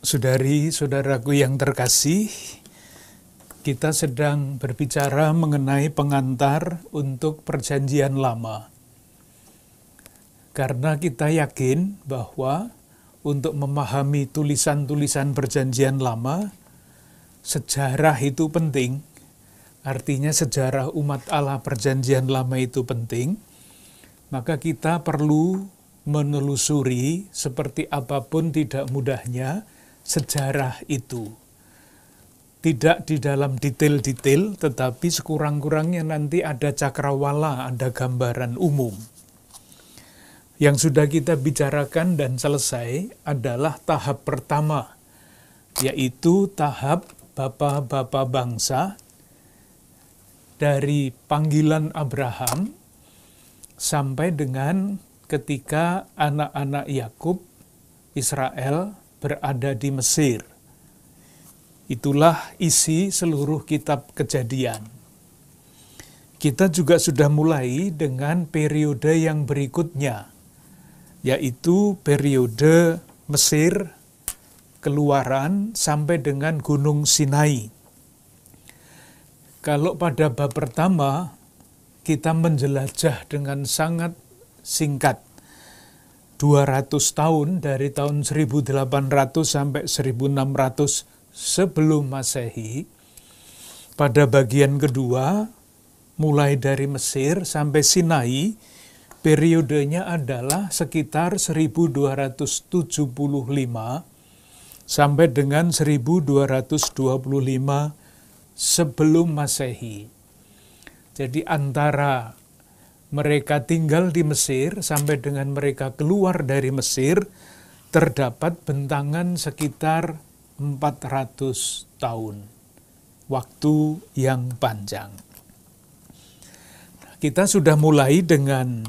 Saudari-saudaraku yang terkasih, kita sedang berbicara mengenai pengantar untuk Perjanjian Lama. Karena kita yakin bahwa untuk memahami tulisan-tulisan Perjanjian Lama, sejarah itu penting. Artinya sejarah umat Allah Perjanjian Lama itu penting. Maka kita perlu menelusuri seperti apapun tidak mudahnya sejarah itu. Tidak di dalam detail-detail, tetapi sekurang-kurangnya nanti ada cakrawala, ada gambaran umum. Yang sudah kita bicarakan dan selesai adalah tahap pertama, yaitu tahap bapa-bapa bangsa dari panggilan Abraham sampai dengan ketika anak-anak Yakub, Israel, berada di Mesir. Itulah isi seluruh kitab Kejadian. Kita juga sudah mulai dengan periode yang berikutnya, yaitu periode Mesir, Keluaran, sampai dengan Gunung Sinai. Kalau pada bab pertama, kita menjelajah dengan sangat singkat, 200 tahun dari tahun 1800 sampai 1600 sebelum Masehi. Pada bagian kedua, mulai dari Mesir sampai Sinai, periodenya adalah sekitar 1275 sampai dengan 1225 sebelum Masehi. Jadi antara mereka tinggal di Mesir sampai dengan mereka keluar dari Mesir, terdapat bentangan sekitar 400 tahun. Waktu yang panjang. Kita sudah mulai dengan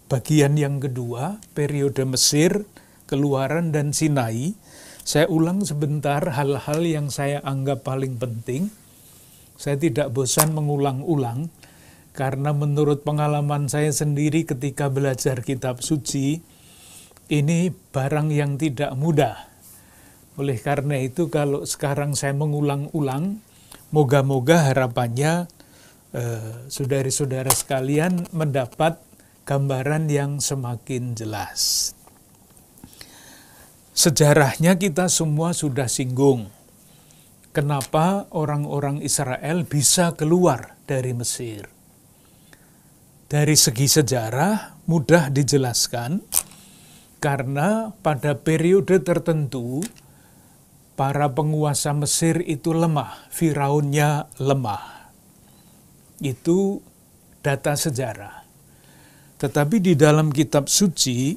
bagian yang kedua, periode Mesir, Keluaran, dan Sinai. Saya ulang sebentar hal-hal yang saya anggap paling penting. Saya tidak bosan mengulang-ulang, karena menurut pengalaman saya sendiri ketika belajar kitab suci, ini barang yang tidak mudah. Oleh karena itu kalau sekarang saya mengulang-ulang, moga-moga harapannya saudari-saudara sekalian mendapat gambaran yang semakin jelas. Sejarahnya kita semua sudah singgung. Kenapa orang-orang Israel bisa keluar dari Mesir? Dari segi sejarah mudah dijelaskan karena pada periode tertentu para penguasa Mesir itu lemah, Firaunnya lemah. Itu data sejarah. Tetapi di dalam kitab suci,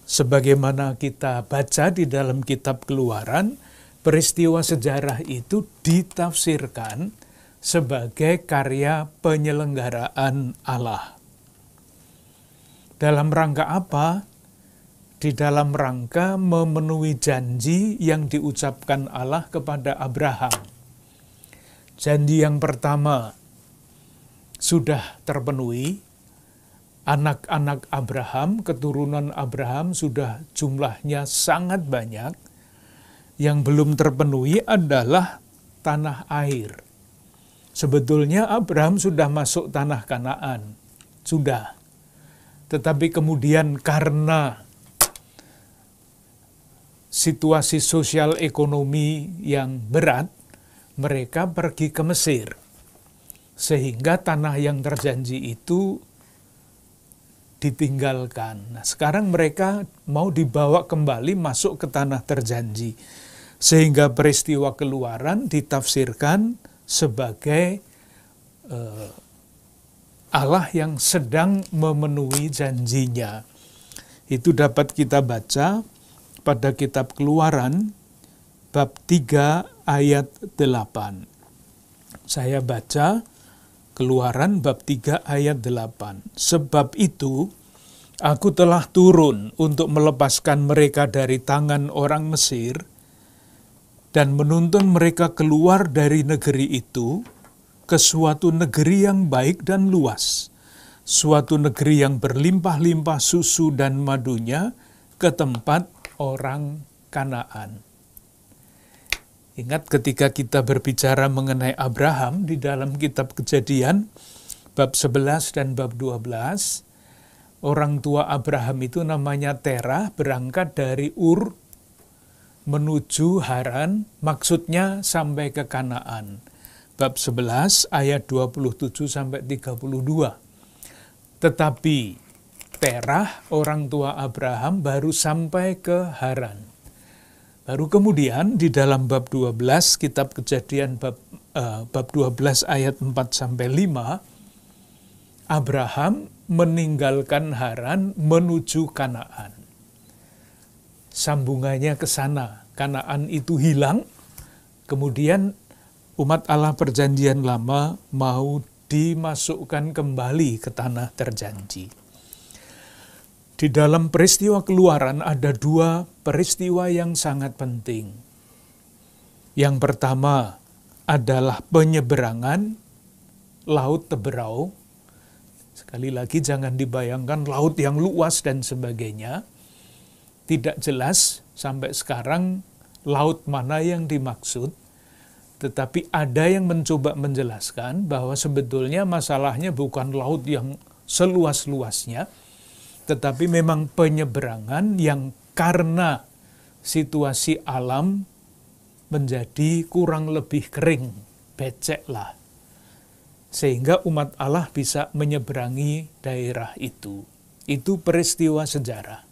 sebagaimana kita baca di dalam kitab Keluaran, peristiwa sejarah itu ditafsirkan sebagai karya penyelenggaraan Allah. Dalam rangka apa? Di dalam rangka memenuhi janji yang diucapkan Allah kepada Abraham. Janji yang pertama sudah terpenuhi. Anak-anak Abraham, keturunan Abraham sudah jumlahnya sangat banyak. Yang belum terpenuhi adalah tanah air. Sebetulnya Abraham sudah masuk tanah Kanaan, sudah. Tetapi kemudian karena situasi sosial ekonomi yang berat, mereka pergi ke Mesir. Sehingga tanah yang terjanji itu ditinggalkan. Nah, sekarang mereka mau dibawa kembali masuk ke tanah terjanji. Sehingga peristiwa Keluaran ditafsirkan sebagai Allah yang sedang memenuhi janjinya. Itu dapat kita baca pada kitab Keluaran bab 3 ayat 8. Saya baca Keluaran bab 3 ayat 8. Sebab itu aku telah turun untuk melepaskan mereka dari tangan orang Mesir dan menuntun mereka keluar dari negeri itu ke suatu negeri yang baik dan luas, suatu negeri yang berlimpah-limpah susu dan madunya, ke tempat orang Kanaan. Ingat ketika kita berbicara mengenai Abraham di dalam kitab Kejadian bab 11 dan bab 12, orang tua Abraham itu namanya Terah, berangkat dari Ur menuju Haran, maksudnya sampai ke Kanaan. Bab 11 ayat 27 sampai 32. Tetapi Terah, orang tua Abraham, baru sampai ke Haran. Baru kemudian di dalam bab 12 kitab Kejadian bab 12 ayat 4 sampai 5, Abraham meninggalkan Haran menuju Kanaan. Sambungannya ke sana. Kanaan itu hilang, kemudian umat Allah Perjanjian Lama mau dimasukkan kembali ke tanah terjanji. Di dalam peristiwa Keluaran ada dua peristiwa yang sangat penting. Yang pertama adalah penyeberangan Laut Teberau. Sekali lagi jangan dibayangkan laut yang luas dan sebagainya. Tidak jelas sampai sekarang laut mana yang dimaksud. Tetapi ada yang mencoba menjelaskan bahwa sebetulnya masalahnya bukan laut yang seluas-luasnya, tetapi memang penyeberangan yang karena situasi alam menjadi kurang lebih kering, becek lah. Sehingga umat Allah bisa menyeberangi daerah itu. Itu peristiwa sejarah.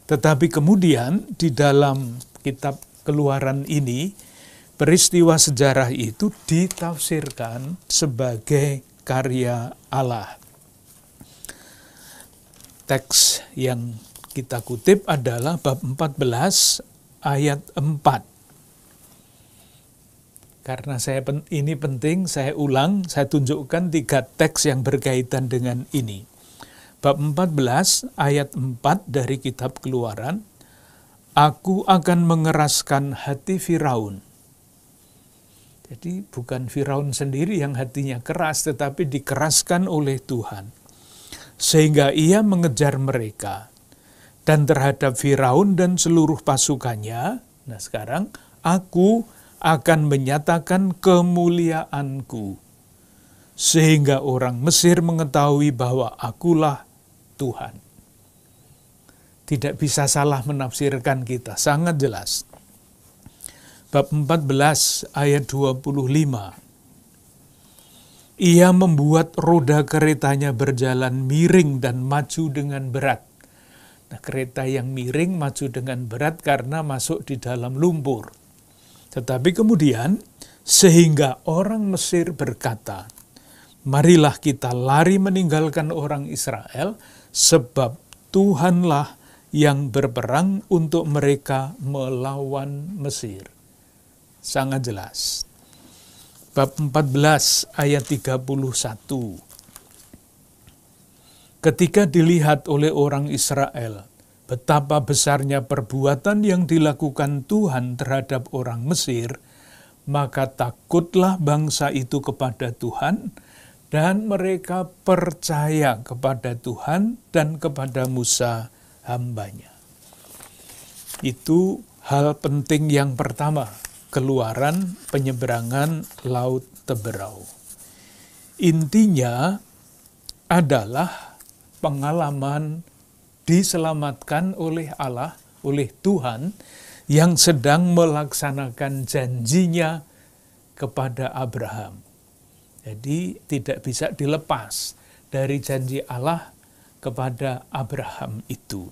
Tetapi kemudian di dalam kitab Keluaran ini, peristiwa sejarah itu ditafsirkan sebagai karya Allah. Teks yang kita kutip adalah bab 14 ayat 4. Karena ini penting, saya ulang, saya tunjukkan 3 teks yang berkaitan dengan ini. Bab 14 ayat 4 dari kitab Keluaran, Aku akan mengeraskan hati Firaun. Jadi bukan Firaun sendiri yang hatinya keras, tetapi dikeraskan oleh Tuhan. Sehingga ia mengejar mereka. Dan terhadap Firaun dan seluruh pasukannya, nah sekarang, aku akan menyatakan kemuliaanku. Sehingga orang Mesir mengetahui bahwa akulah Tuhan. Tidak bisa salah menafsirkan kita, sangat jelas. Bab 14 ayat 25. Ia membuat roda keretanya berjalan miring dan maju dengan berat. Nah, kereta yang miring maju dengan berat karena masuk di dalam lumpur. Tetapi kemudian, sehingga orang Mesir berkata, marilah kita lari meninggalkan orang Israel, sebab Tuhanlah yang berperang untuk mereka melawan Mesir. Sangat jelas. Bab 14 ayat 31. Ketika dilihat oleh orang Israel betapa besarnya perbuatan yang dilakukan Tuhan terhadap orang Mesir, maka takutlah bangsa itu kepada Tuhan, dan mereka percaya kepada Tuhan dan kepada Musa hambanya. Itu hal penting yang pertama. Keluaran penyeberangan Laut Teberau. Intinya adalah pengalaman diselamatkan oleh Allah, oleh Tuhan, yang sedang melaksanakan janjinya kepada Abraham. Jadi tidak bisa dilepas dari janji Allah kepada Abraham itu.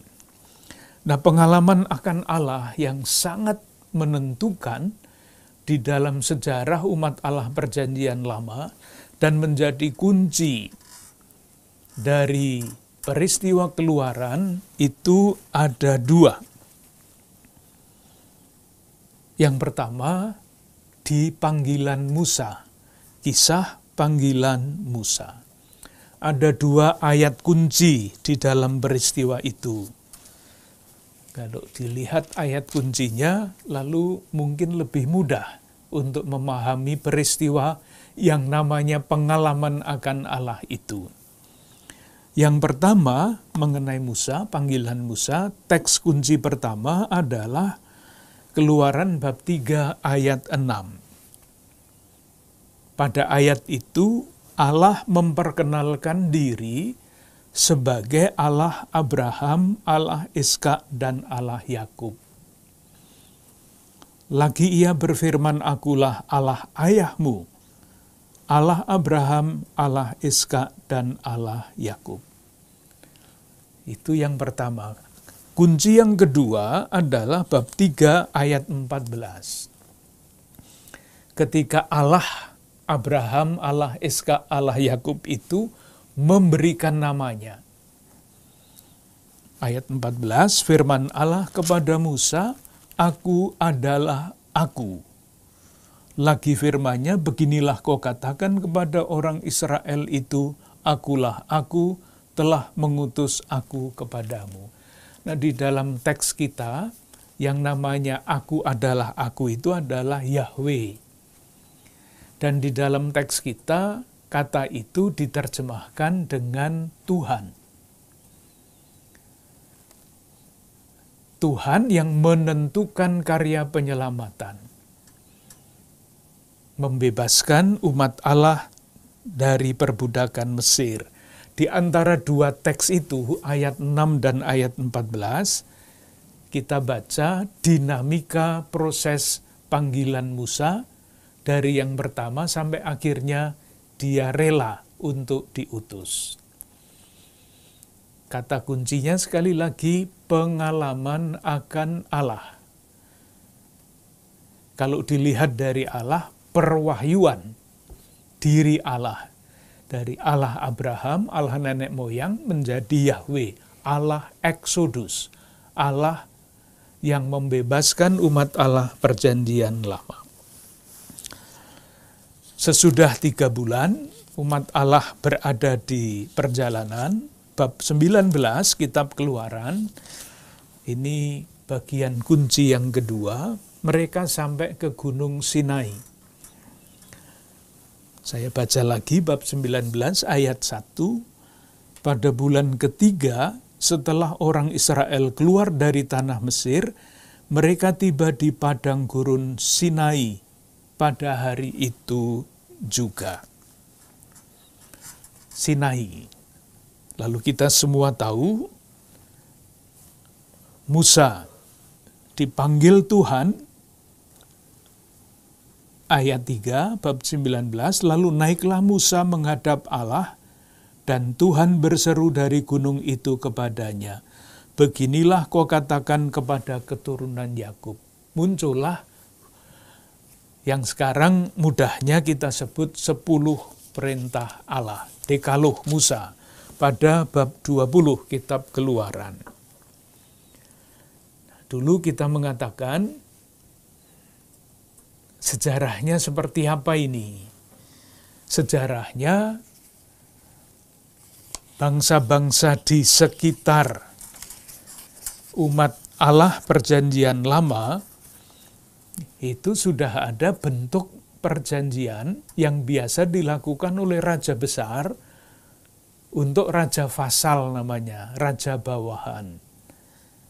Nah, pengalaman akan Allah yang sangat menentukan di dalam sejarah umat Allah Perjanjian Lama dan menjadi kunci dari peristiwa Keluaran itu ada 2. Yang pertama, di panggilan Musa, kisah panggilan Musa. Ada 2 ayat kunci di dalam peristiwa itu. Kalau dilihat ayat kuncinya, lalu mungkin lebih mudah untuk memahami peristiwa yang namanya pengalaman akan Allah itu. Yang pertama mengenai Musa, panggilan Musa, teks kunci pertama adalah Keluaran bab 3 ayat 6. Pada ayat itu Allah memperkenalkan diri sebagai Allah Abraham, Allah Ishak, dan Allah Yakub. Lagi ia berfirman, "Akulah Allah ayahmu, Allah Abraham, Allah Ishak, dan Allah Yakub." Itu yang pertama. Kunci yang kedua adalah bab 3 ayat 14. Ketika Allah Abraham, Allah Ishak, Allah Yakub itu memberikan namanya. Ayat 14, firman Allah kepada Musa, "Aku adalah Aku." Lagi firman-Nya, "Beginilah kau katakan kepada orang Israel itu, Akulah Aku, telah mengutus Aku kepadamu." Nah, di dalam teks kita, yang namanya Aku adalah Aku itu adalah Yahweh. Dan di dalam teks kita, kata itu diterjemahkan dengan Tuhan. Tuhan yang menentukan karya penyelamatan. Membebaskan umat Allah dari perbudakan Mesir. Di antara dua teks itu, ayat 6 dan ayat 14, kita baca dinamika proses panggilan Musa dari yang pertama sampai akhirnya dia rela untuk diutus. Kata kuncinya sekali lagi, pengalaman akan Allah. Kalau dilihat dari Allah, perwahyuan diri Allah. Dari Allah Abraham, Allah nenek moyang, menjadi Yahweh, Allah Exodus, Allah yang membebaskan umat Allah perjanjian lama. Sesudah 3 bulan, umat Allah berada di perjalanan, bab 19 kitab Keluaran, ini bagian kunci yang kedua, mereka sampai ke Gunung Sinai. Saya baca lagi bab 19 ayat 1, pada bulan ketiga setelah orang Israel keluar dari tanah Mesir, mereka tiba di padang gurun Sinai pada hari itu juga. Sinai. Lalu kita semua tahu Musa dipanggil Tuhan, ayat 3 bab 19, lalu naiklah Musa menghadap Allah dan Tuhan berseru dari gunung itu kepadanya, "Beginilah kau katakan kepada keturunan Yakub." Muncullah yang sekarang mudahnya kita sebut 10 perintah Allah, Dekaloh Musa, pada bab 20 kitab Keluaran. Dulu kita mengatakan, sejarahnya seperti apa ini? Sejarahnya bangsa-bangsa di sekitar umat Allah perjanjian lama itu sudah ada bentuk perjanjian yang biasa dilakukan oleh raja besar untuk raja vasal namanya, raja bawahan.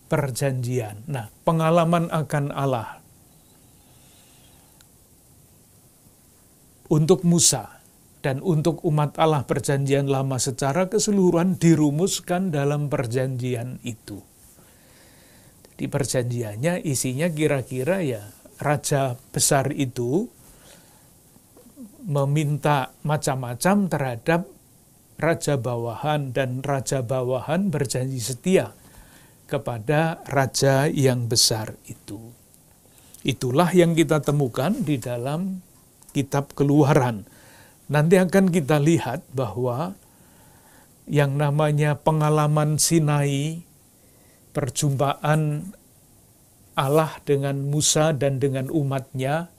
Perjanjian. Nah, pengalaman akan Allah untuk Musa dan untuk umat Allah perjanjian lama secara keseluruhan dirumuskan dalam perjanjian itu. Di perjanjiannya isinya kira-kira ya raja besar itu meminta macam-macam terhadap raja bawahan dan raja bawahan berjanji setia kepada raja yang besar itu. Itulah yang kita temukan di dalam kitab Keluaran. Nanti akan kita lihat bahwa yang namanya pengalaman Sinai, perjumpaan Allah dengan Musa dan dengan umatnya,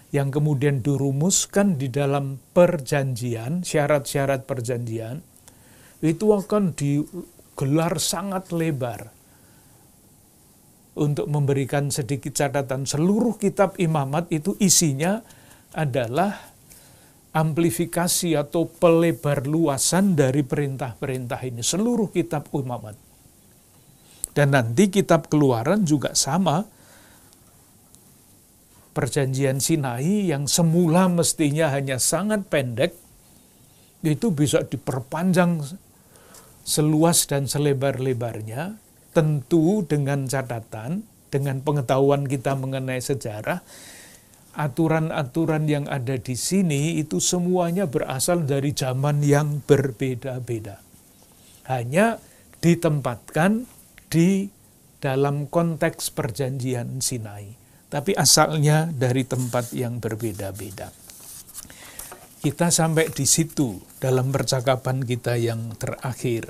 yang kemudian dirumuskan di dalam perjanjian, syarat-syarat perjanjian, itu akan digelar sangat lebar. Untuk memberikan sedikit catatan, seluruh kitab imamat itu isinya adalah amplifikasi atau pelebar luasan dari perintah-perintah ini, seluruh kitab imamat. Dan nanti kitab Keluaran juga sama, Perjanjian Sinai yang semula mestinya hanya sangat pendek, itu bisa diperpanjang seluas dan selebar-lebarnya, tentu dengan catatan, dengan pengetahuan kita mengenai sejarah, aturan-aturan yang ada di sini itu semuanya berasal dari zaman yang berbeda-beda. Hanya ditempatkan di dalam konteks perjanjian Sinai, tapi asalnya dari tempat yang berbeda-beda. Kita sampai di situ dalam percakapan kita yang terakhir.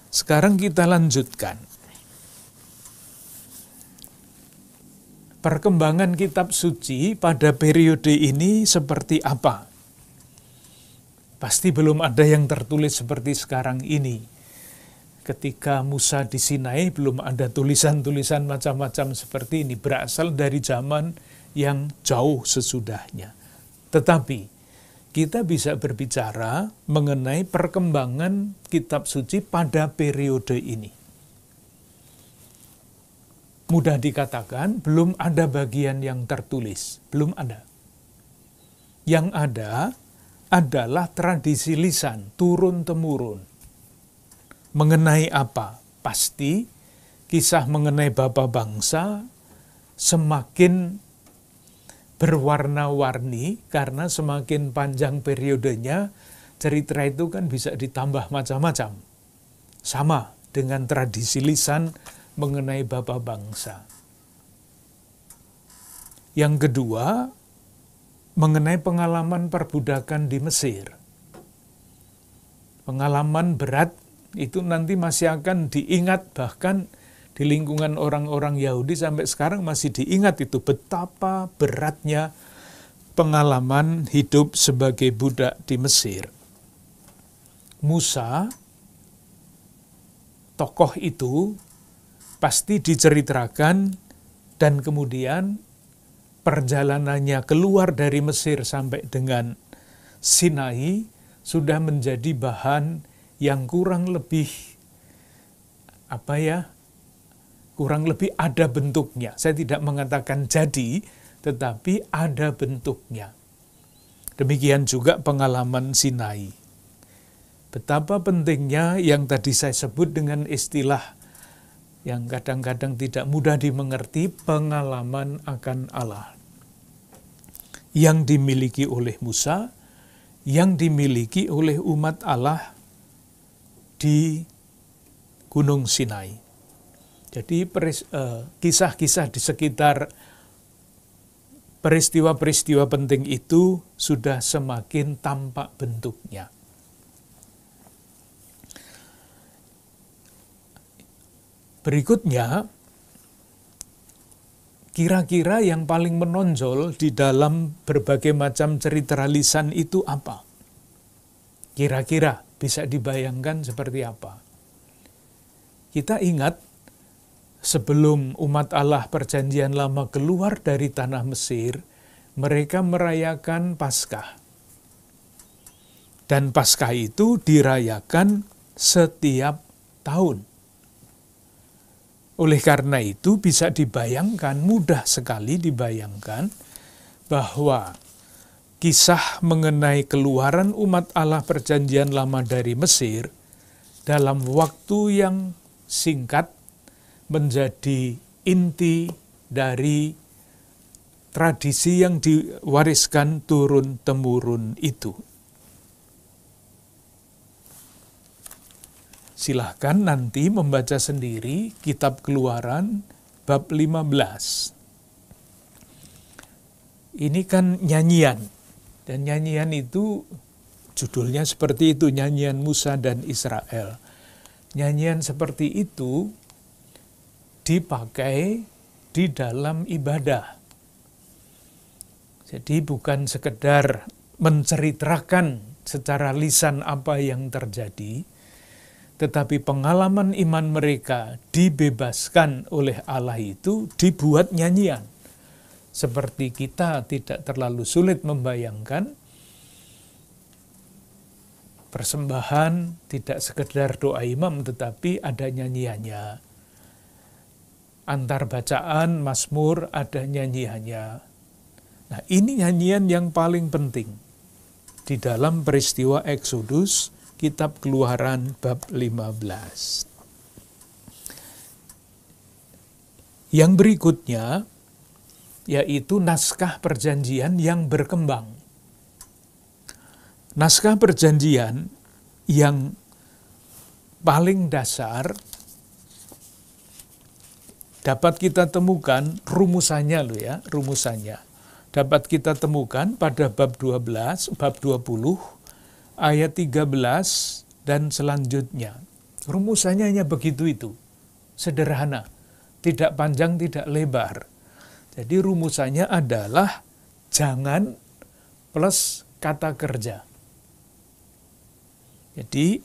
Sekarang kita lanjutkan. Perkembangan kitab suci pada periode ini seperti apa? Pasti belum ada yang tertulis seperti sekarang ini. Ketika Musa di Sinai belum ada tulisan-tulisan macam-macam seperti ini, berasal dari zaman yang jauh sesudahnya. Tetapi kita bisa berbicara mengenai perkembangan kitab suci pada periode ini. Mudah dikatakan, belum ada bagian yang tertulis, belum ada. Yang ada adalah tradisi lisan, turun-temurun. Mengenai apa? Pasti kisah mengenai bapa bangsa semakin berwarna-warni, karena semakin panjang periodenya, cerita itu kan bisa ditambah macam-macam. Sama dengan tradisi lisan mengenai bapa bangsa. Yang kedua, mengenai pengalaman perbudakan di Mesir. Pengalaman berat itu nanti masih akan diingat, bahkan di lingkungan orang-orang Yahudi sampai sekarang masih diingat itu betapa beratnya pengalaman hidup sebagai budak di Mesir. Musa, tokoh itu pasti diceritakan, dan kemudian perjalanannya keluar dari Mesir sampai dengan Sinai sudah menjadi bahan yang kurang lebih kurang lebih ada bentuknya. Saya tidak mengatakan jadi, tetapi ada bentuknya. Demikian juga pengalaman Sinai. Betapa pentingnya yang tadi saya sebut dengan istilah yang kadang-kadang tidak mudah dimengerti, pengalaman akan Allah. Yang dimiliki oleh Musa, yang dimiliki oleh umat Allah di Gunung Sinai. Jadi kisah-kisah di sekitar peristiwa-peristiwa penting itu sudah semakin tampak bentuknya. Berikutnya, kira-kira yang paling menonjol di dalam berbagai macam cerita lisan itu apa? Kira-kira bisa dibayangkan seperti apa? Kita ingat, sebelum umat Allah Perjanjian Lama keluar dari tanah Mesir, mereka merayakan Paskah. Dan Paskah itu dirayakan setiap tahun. Oleh karena itu bisa dibayangkan, mudah sekali dibayangkan, bahwa kisah mengenai keluaran umat Allah Perjanjian Lama dari Mesir dalam waktu yang singkat menjadi inti dari tradisi yang diwariskan turun-temurun itu. Silahkan nanti membaca sendiri kitab Keluaran bab 15. Ini kan nyanyian, dan nyanyian itu judulnya seperti itu, nyanyian Musa dan Israel. Nyanyian seperti itu dipakai di dalam ibadah. Jadi bukan sekedar menceritakan secara lisan apa yang terjadi, tetapi pengalaman iman mereka dibebaskan oleh Allah itu dibuat nyanyian. Seperti kita tidak terlalu sulit membayangkan, persembahan tidak sekedar doa imam, tetapi ada nyanyiannya. Antar bacaan, mazmur, ada nyanyiannya. Nah, ini nyanyian yang paling penting di dalam peristiwa Eksodus, kitab Keluaran bab 15. Yang berikutnya yaitu naskah perjanjian yang berkembang. Naskah perjanjian yang paling dasar dapat kita temukan rumusannya rumusannya. Dapat kita temukan pada bab 12, bab 20, ayat 13 dan selanjutnya. Rumusannya hanya begitu itu. Sederhana, tidak panjang, tidak lebar. Jadi rumusannya adalah jangan plus kata kerja. Jadi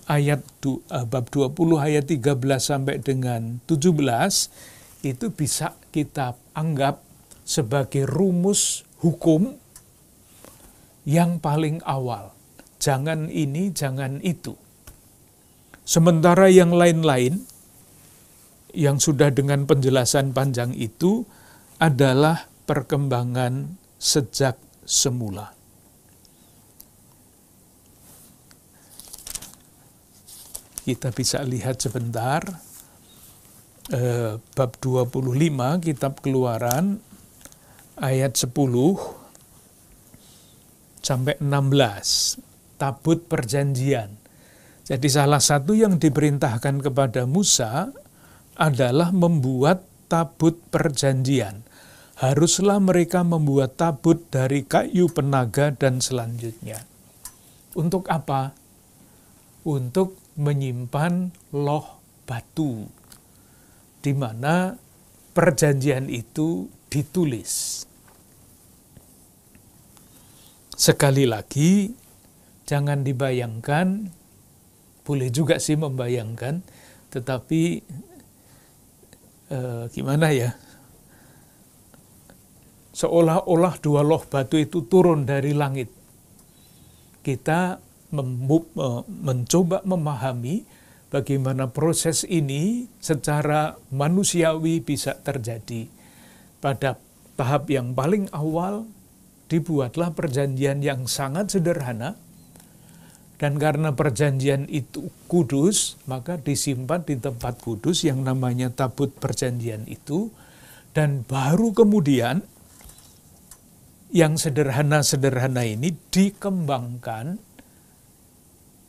bab 20 ayat 13 sampai dengan 17 itu bisa kita anggap sebagai rumus hukum yang paling awal. Jangan ini, jangan itu. Sementara yang lain-lain yang sudah dengan penjelasan panjang itu adalah perkembangan sejak semula. Kita bisa lihat sebentar bab 25 kitab Keluaran ayat 10 sampai 16, tabut perjanjian. Jadi salah satu yang diperintahkan kepada Musa adalah membuat tabut perjanjian. Haruslah mereka membuat tabut dari kayu penaga dan selanjutnya. Untuk apa? Untuk menyimpan loh batu, di mana perjanjian itu ditulis. Sekali lagi, jangan dibayangkan, boleh juga sih membayangkan, tetapi gimana ya? Seolah-olah dua loh batu itu turun dari langit. Kita mencoba memahami bagaimana proses ini secara manusiawi bisa terjadi. Pada tahap yang paling awal, dibuatlah perjanjian yang sangat sederhana, dan karena perjanjian itu kudus, maka disimpan di tempat kudus yang namanya tabut perjanjian itu, dan baru kemudian yang sederhana-sederhana ini dikembangkan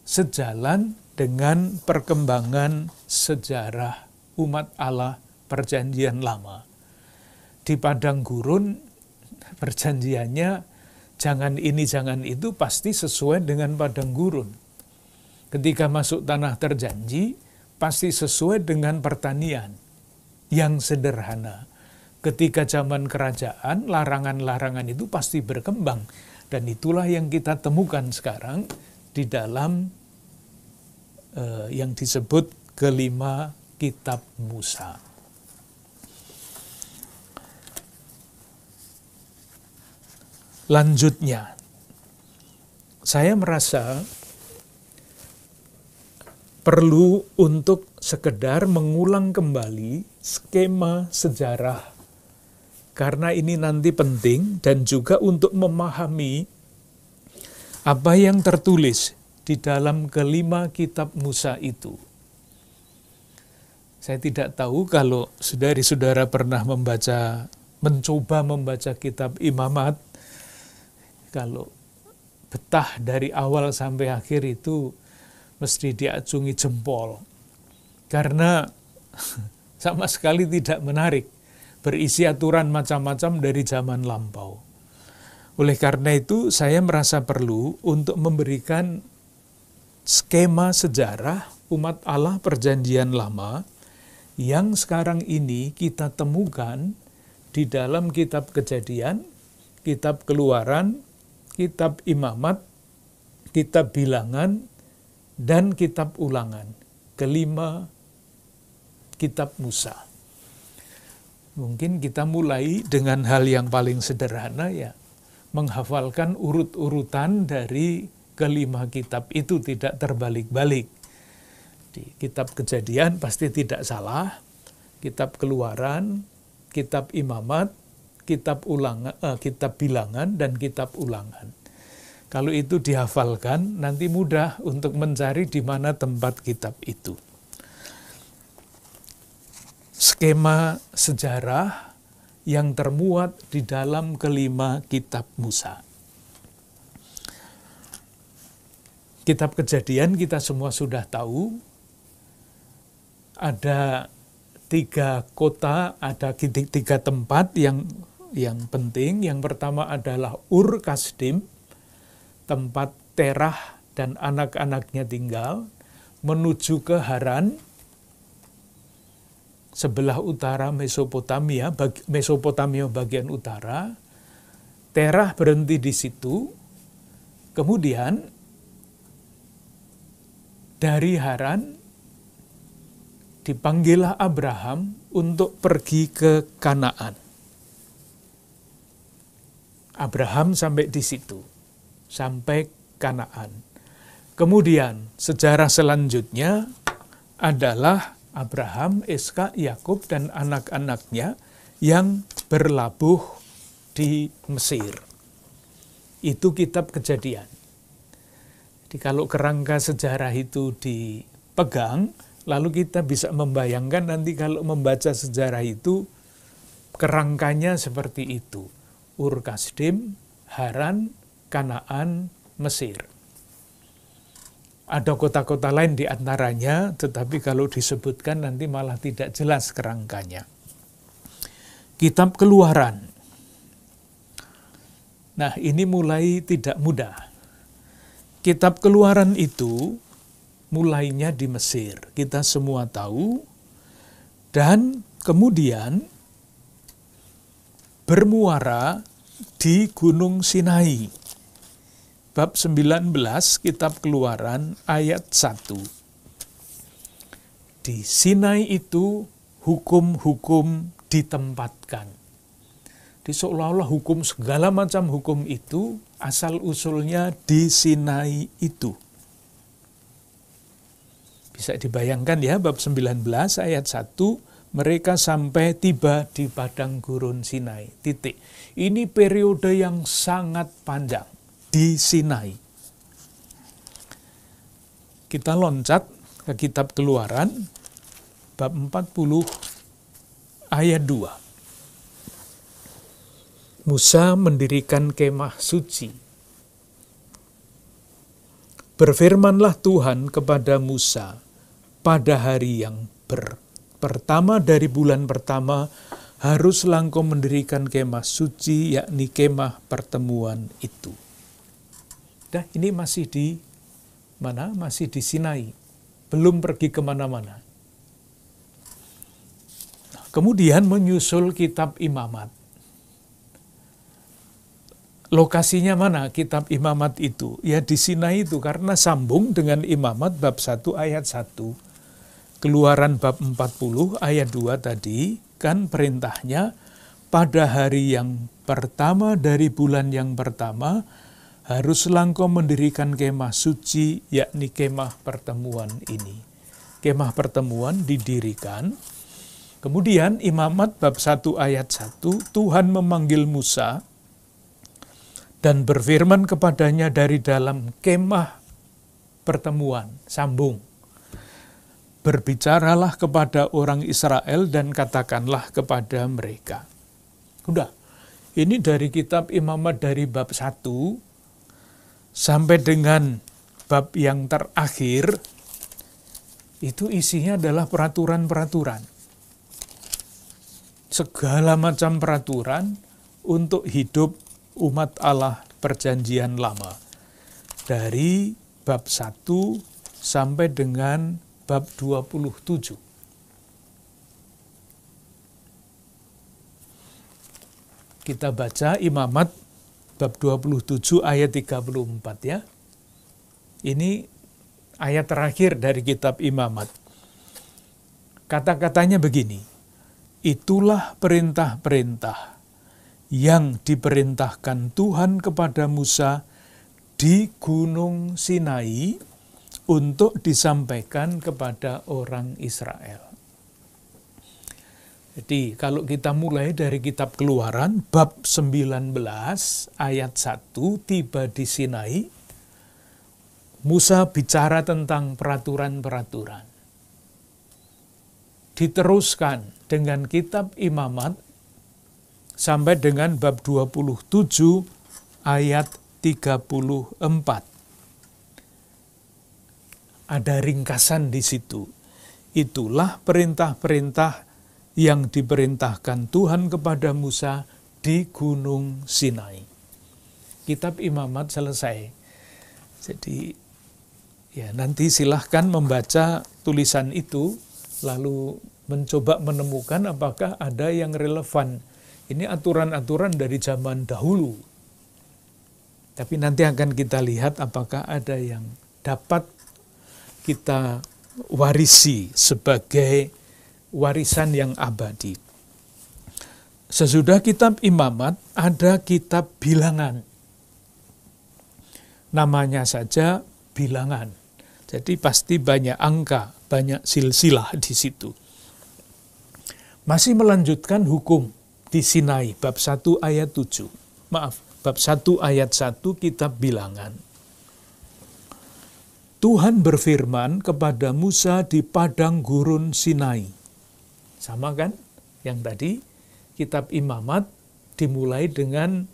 sejalan dengan perkembangan sejarah umat Allah perjanjian lama. Di padang gurun perjanjiannya jangan ini jangan itu pasti sesuai dengan padang gurun. Ketika masuk tanah terjanji pasti sesuai dengan pertanian yang sederhana. Ketika zaman kerajaan larangan-larangan itu pasti berkembang, dan itulah yang kita temukan sekarang di dalam yang disebut kelima kitab Musa. Lanjutnya, saya merasa perlu untuk sekedar mengulang kembali skema sejarah, karena ini nanti penting dan juga untuk memahami apa yang tertulis di dalam kelima kitab Musa itu. Saya tidak tahu kalau saudara-saudara pernah mencoba membaca kitab Imamat, kalau betah dari awal sampai akhir itu mesti diacungi jempol. Karena sama sekali tidak menarik, berisi aturan macam-macam dari zaman lampau. Oleh karena itu saya merasa perlu untuk memberikan skema sejarah umat Allah perjanjian lama yang sekarang ini kita temukan di dalam kitab Kejadian, kitab Keluaran, kitab Imamat, kitab Bilangan, dan kitab Ulangan. Kelima kitab Musa. Mungkin kita mulai dengan hal yang paling sederhana, ya, menghafalkan urut-urutan dari kelima kitab itu, tidak terbalik-balik. Di kitab Kejadian pasti tidak salah, kitab Keluaran, kitab Imamat, kitab bilangan dan kitab ulangan. Kalau itu dihafalkan, nanti mudah untuk mencari di mana tempat kitab itu. Skema sejarah yang termuat di dalam kelima kitab Musa. Kitab Kejadian kita semua sudah tahu, ada 3 kota, ada 3 tempat yang penting. Yang pertama adalah Ur Kasdim, tempat Terah dan anak-anaknya tinggal, menuju ke Haran, sebelah utara Mesopotamia bagian utara. Terah berhenti di situ. Kemudian dari Haran dipanggillah Abraham untuk pergi ke Kanaan. Abraham sampai di situ, sampai Kanaan. Kemudian sejarah selanjutnya adalah Abraham, Ishak, Yakub dan anak-anaknya yang berlabuh di Mesir. Itu kitab Kejadian. Jadi kalau kerangka sejarah itu dipegang, lalu kita bisa membayangkan nanti kalau membaca sejarah itu, kerangkanya seperti itu. Ur Kasdim, Haran, Kanaan, Mesir. Ada kota-kota lain di antaranya, tetapi kalau disebutkan nanti malah tidak jelas kerangkanya. Kitab Keluaran. Nah, ini mulai tidak mudah. Kitab Keluaran itu mulainya di Mesir, kita semua tahu, dan kemudian bermuara di Gunung Sinai. Bab 19 Kitab Keluaran ayat 1. Di Sinai itu hukum-hukum ditempatkan. Di seolah-olah hukum, segala macam hukum itu asal-usulnya di Sinai itu. Bisa dibayangkan ya, bab 19 ayat 1, mereka sampai tiba di padang gurun Sinai. Titik. Ini periode yang sangat panjang di Sinai. Kita loncat ke kitab Keluaran, bab 40 ayat 2. Musa mendirikan kemah suci. Berfirmanlah Tuhan kepada Musa, pada hari yang pertama dari bulan pertama, haruslah engkau mendirikan kemah suci, yakni kemah pertemuan itu. Nah, ini masih di mana? Masih di Sinai. Belum pergi kemana-mana. Nah, kemudian menyusul kitab Imamat. Lokasinya mana kitab Imamat itu? Ya di Sinai itu, karena sambung dengan Imamat bab 1 ayat 1. Keluaran bab 40 ayat 2 tadi, kan perintahnya, pada hari yang pertama dari bulan yang pertama, haruslah engkau mendirikan kemah suci, yakni kemah pertemuan ini. Kemah pertemuan didirikan. Kemudian Imamat bab 1 ayat 1, Tuhan memanggil Musa dan berfirman kepadanya dari dalam kemah pertemuan, sambung. Berbicaralah kepada orang Israel dan katakanlah kepada mereka. Udah, ini dari kitab Imamat dari bab 1 sampai dengan bab yang terakhir, itu isinya adalah peraturan-peraturan. Segala macam peraturan untuk hidup umat Allah perjanjian lama. Dari bab 1 sampai dengan bab 27. Kita baca Imamat bab 27 ayat 34 ya. Ini ayat terakhir dari kitab Imamat. Kata-katanya begini, itulah perintah-perintah yang diperintahkan Tuhan kepada Musa di Gunung Sinai untuk disampaikan kepada orang Israel. Jadi kalau kita mulai dari kitab Keluaran bab 19 ayat 1, tiba di Sinai, Musa bicara tentang peraturan-peraturan. Diteruskan dengan kitab Imamat sampai dengan bab 27 ayat 34. Ada ringkasan di situ. Itulah perintah-perintah yang diperintahkan Tuhan kepada Musa di Gunung Sinai. Kitab Imamat selesai. Jadi ya nanti silahkan membaca tulisan itu, lalu mencoba menemukan apakah ada yang relevan. Ini aturan-aturan dari zaman dahulu. Tapi nanti akan kita lihat apakah ada yang dapat kita warisi sebagai warisan yang abadi. Sesudah kitab Imamat ada kitab Bilangan. Namanya saja Bilangan. Jadi pasti banyak angka, banyak silsilah di situ. Masih melanjutkan hukum di Sinai bab 1 ayat 7. Maaf, bab 1 ayat 1 kitab Bilangan. Tuhan berfirman kepada Musa di padang gurun Sinai. Sama kan? Yang tadi kitab Imamat dimulai dengan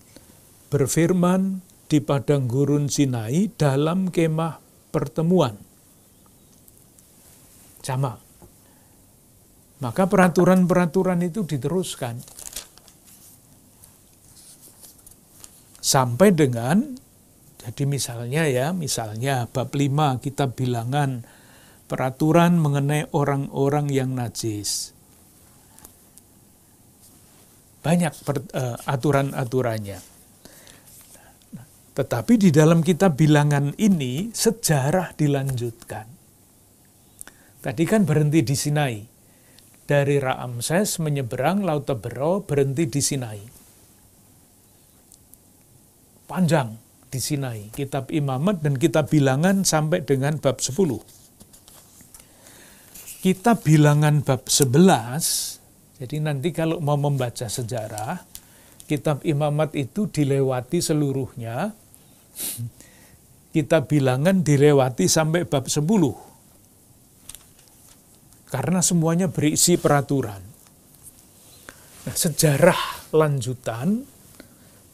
berfirman di padang gurun Sinai dalam kemah pertemuan. Sama. Maka peraturan-peraturan itu diteruskan. Sampai dengan, jadi misalnya bab 5 kitab Bilangan, peraturan mengenai orang-orang yang najis. Banyak aturan-aturannya. Tetapi di dalam kitab Bilangan ini sejarah dilanjutkan. Tadi kan berhenti di Sinai. Dari Ramses menyeberang Laut Tebero, berhenti di Sinai. Panjang di Sinai. Kitab Imamat dan kitab Bilangan sampai dengan bab 10. Kitab Bilangan bab 11, jadi nanti kalau mau membaca sejarah, kitab Imamat itu dilewati seluruhnya, kitab Bilangan dilewati sampai bab 10. Karena semuanya berisi peraturan. Nah, sejarah lanjutan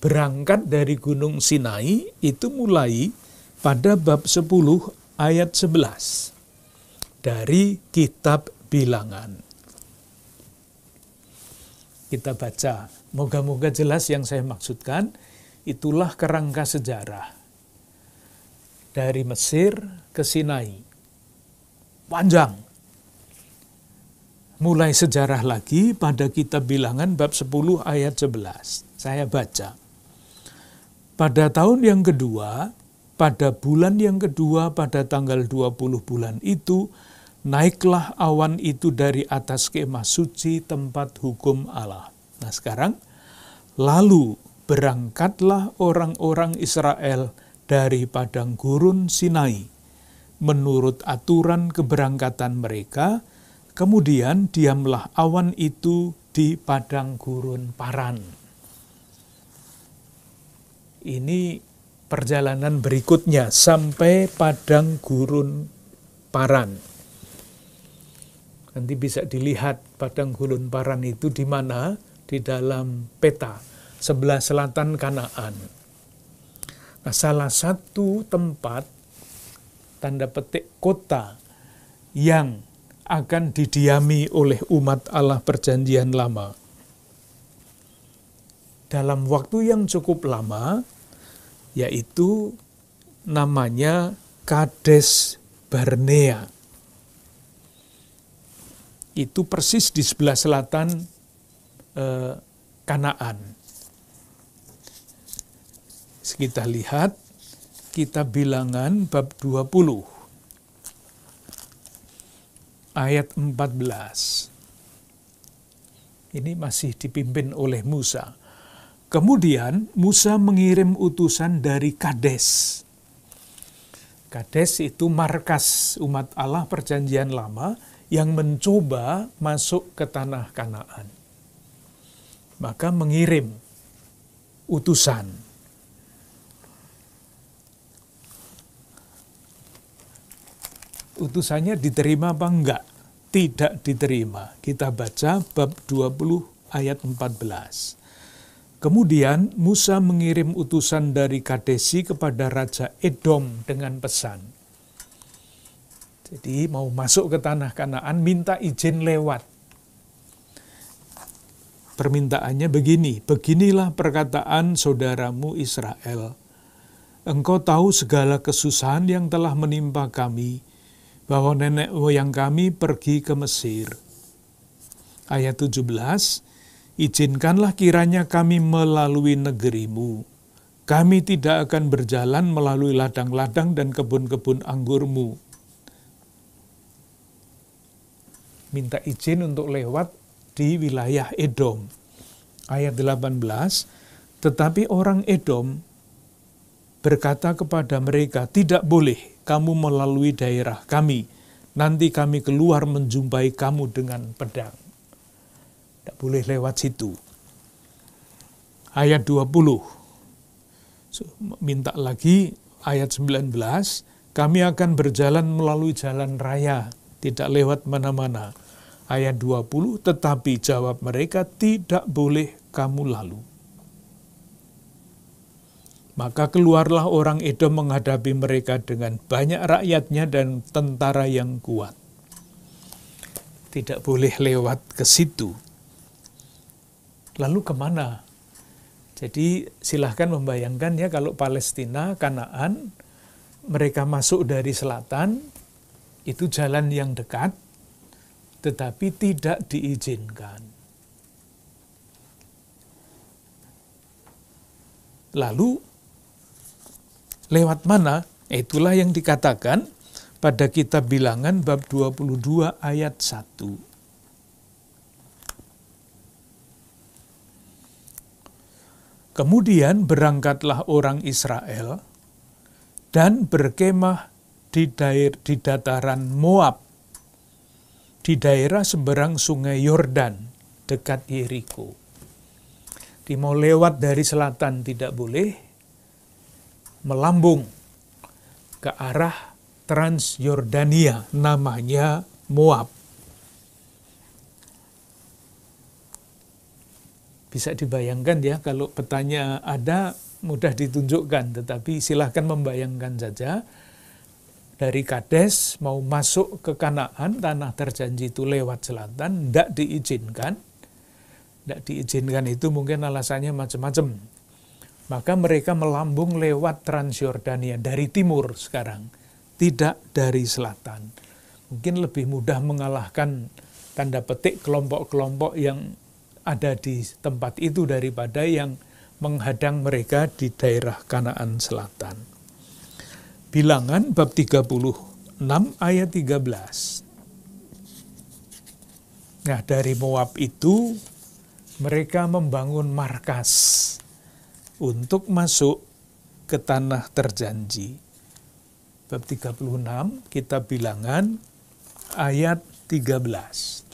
berangkat dari Gunung Sinai itu mulai pada bab 10 ayat 11 dari kitab Bilangan. Kita baca, moga-moga jelas yang saya maksudkan. Itulah kerangka sejarah dari Mesir ke Sinai. Panjang. Mulai sejarah lagi pada kitab Bilangan bab 10 ayat 11. Saya baca. Pada tahun yang kedua, pada bulan yang kedua, pada tanggal 20 bulan itu, naiklah awan itu dari atas kemah suci tempat hukum Allah. Nah sekarang, lalu berangkatlah orang-orang Israel dari padang gurun Sinai, menurut aturan keberangkatan mereka, kemudian diamlah awan itu di padang gurun Paran. Ini perjalanan berikutnya sampai padang gurun Paran. Nanti bisa dilihat padang gurun Paran itu di mana, di dalam peta, sebelah selatan Kanaan. Nah, salah satu tempat, tanda petik kota, yang akan didiami oleh umat Allah Perjanjian Lama. Dalam waktu yang cukup lama, yaitu namanya Kades Barnea. Itu persis di sebelah selatan Kanaan. Kita lihat kitab Bilangan bab 20 ayat 14. Ini masih dipimpin oleh Musa. Kemudian Musa mengirim utusan dari Kades. Kades itu markas umat Allah Perjanjian Lama yang mencoba masuk ke tanah Kanaan. maka mengirim utusan. Utusannya diterima apa enggak? Tidak diterima. Kita baca bab 20 ayat 14. Kemudian Musa mengirim utusan dari Kadesi kepada Raja Edom dengan pesan. Jadi mau masuk ke tanah Kanaan, minta izin lewat. Permintaannya begini, beginilah perkataan saudaramu Israel. Engkau tahu segala kesusahan yang telah menimpa kami, bahwa nenek moyang kami pergi ke Mesir. Ayat 17, izinkanlah kiranya kami melalui negerimu. Kami tidak akan berjalan melalui ladang-ladang dan kebun-kebun anggurmu. Minta izin untuk lewat di wilayah Edom. Ayat 18, tetapi orang Edom berkata kepada mereka, tidak boleh kamu melalui daerah kami, nanti kami keluar menjumpai kamu dengan pedang. Tidak boleh lewat situ. Ayat 20, minta lagi ayat 19, kami akan berjalan melalui jalan raya, tidak lewat mana-mana. Ayat 20, tetapi jawab mereka, tidak boleh kamu lalu. Maka keluarlah orang Edom menghadapi mereka dengan banyak rakyatnya dan tentara yang kuat. Tidak boleh lewat ke situ. Lalu kemana? Jadi silahkan membayangkan ya, kalau Palestina, Kanaan, mereka masuk dari selatan, itu jalan yang dekat, tetapi tidak diizinkan. Lalu lewat mana? Itulah yang dikatakan pada kitab Bilangan bab 22 ayat 1. Kemudian berangkatlah orang Israel dan berkemah di dataran Moab, di daerah seberang sungai Yordan, dekat Yeriko. Mau lewat dari selatan tidak boleh, melambung ke arah Transjordania, namanya Moab. Bisa dibayangkan ya, kalau petanya ada mudah ditunjukkan, tetapi silahkan membayangkan saja, dari Kades mau masuk ke Kanaan, tanah terjanji itu lewat selatan, tidak diizinkan. Tidak diizinkan itu mungkin alasannya macam-macam. Maka mereka melambung lewat Transjordania dari timur sekarang, tidak dari selatan. Mungkin lebih mudah mengalahkan tanda petik kelompok-kelompok yang ada di tempat itu daripada yang menghadang mereka di daerah Kanaan Selatan. Bilangan bab 36 ayat 13. Nah, dari Moab itu mereka membangun markas untuk masuk ke tanah terjanji. Bab 36, kitab Bilangan, ayat 13.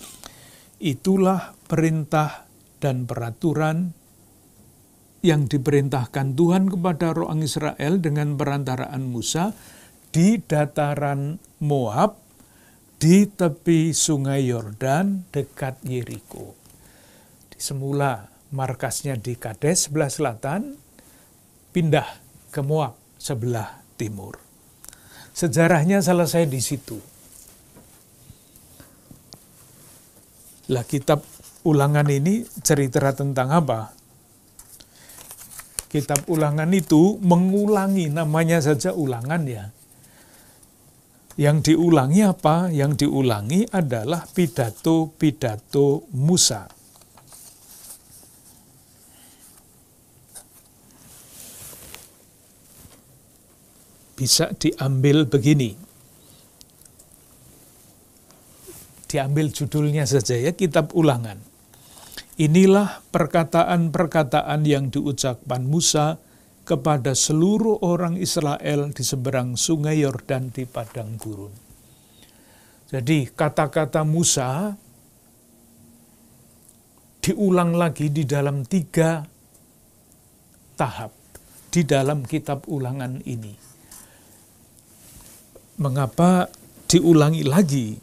Itulah perintah dan peraturan yang diperintahkan Tuhan kepada orang Israel dengan perantaraan Musa di dataran Moab, di tepi sungai Yordan, dekat Yeriko. Semula markasnya di Kades sebelah selatan, pindah ke Moab sebelah timur. Sejarahnya selesai di situ. Lah, kitab Ulangan ini cerita tentang apa? Kitab Ulangan itu mengulangi, namanya saja ulangan ya. Yang diulangi apa? Yang diulangi adalah pidato-pidato Musa. Bisa diambil begini. Diambil judulnya saja ya, kitab Ulangan. Inilah perkataan-perkataan yang diucapkan Musa kepada seluruh orang Israel di seberang sungai Yordan di padang gurun. Jadi kata-kata Musa diulang lagi di dalam 3 tahap di dalam kitab Ulangan ini. Mengapa diulangi lagi?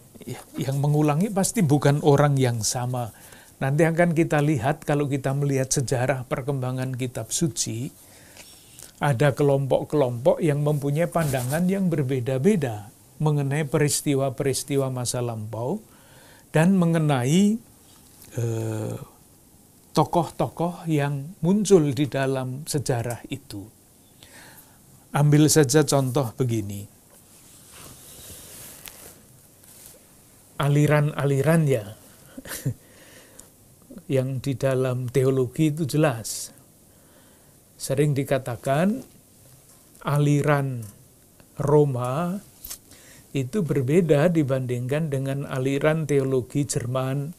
Yang mengulangi pasti bukan orang yang sama. Nanti akan kita lihat kalau kita melihat sejarah perkembangan kitab suci, ada kelompok-kelompok yang mempunyai pandangan yang berbeda-beda mengenai peristiwa-peristiwa masa lampau dan mengenai tokoh-tokoh yang muncul di dalam sejarah itu. Ambil saja contoh begini. Aliran-alirannya yang di dalam teologi itu jelas. Sering dikatakan aliran Roma itu berbeda dibandingkan dengan aliran teologi Jerman,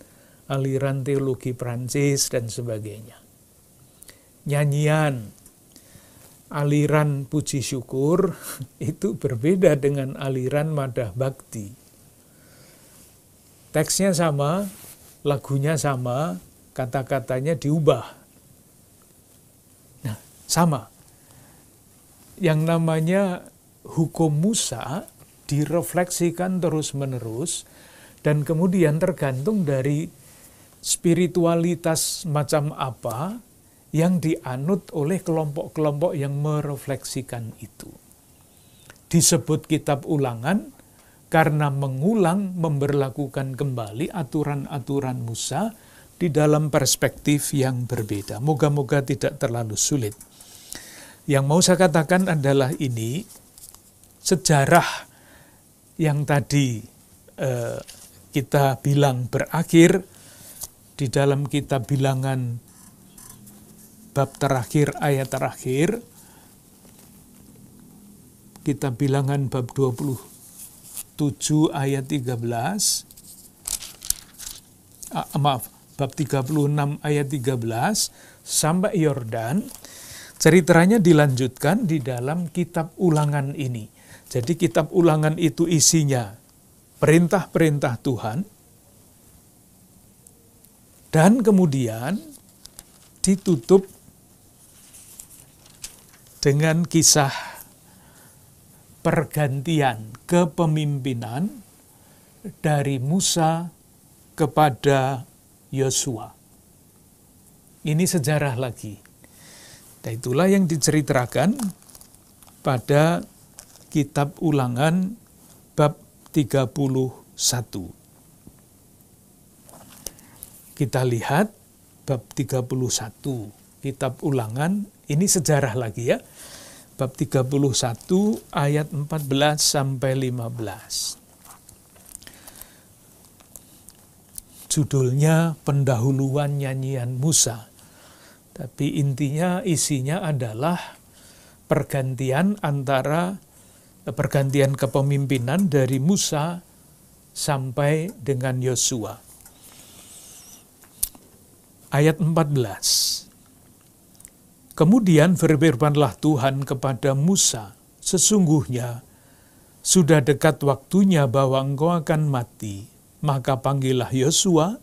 aliran teologi Prancis, dan sebagainya. Nyanyian, aliran puji syukur itu berbeda dengan aliran madah bakti. Teksnya sama, lagunya sama, kata-katanya diubah. Nah, sama. Yang namanya hukum Musa direfleksikan terus-menerus dan kemudian tergantung dari spiritualitas macam apa yang dianut oleh kelompok-kelompok yang merefleksikan itu. Disebut kitab Ulangan karena mengulang, memberlakukan kembali aturan-aturan Musa di dalam perspektif yang berbeda. Moga-moga tidak terlalu sulit. Yang mau saya katakan adalah ini, sejarah yang tadi kita bilang berakhir di dalam kitab Bilangan bab terakhir, ayat terakhir, kitab Bilangan bab 27 ayat 13, bab 36 ayat 13, sampai Yordan, ceritanya dilanjutkan di dalam kitab Ulangan ini. Jadi kitab Ulangan itu isinya perintah-perintah Tuhan, dan kemudian ditutup dengan kisah pergantian kepemimpinan dari Musa kepada Yosua. Ini sejarah lagi. Dan itulah yang diceritakan pada kitab Ulangan bab 31. Kita lihat bab 31, kitab Ulangan, ini sejarah lagi ya. Bab 31 ayat 14 sampai 15. Judulnya pendahuluan nyanyian Musa. Tapi intinya isinya adalah pergantian kepemimpinan dari Musa sampai dengan Yosua. Ayat 14. Kemudian berfirmanlah Tuhan kepada Musa, sesungguhnya sudah dekat waktunya bahwa engkau akan mati. Maka panggillah Yosua,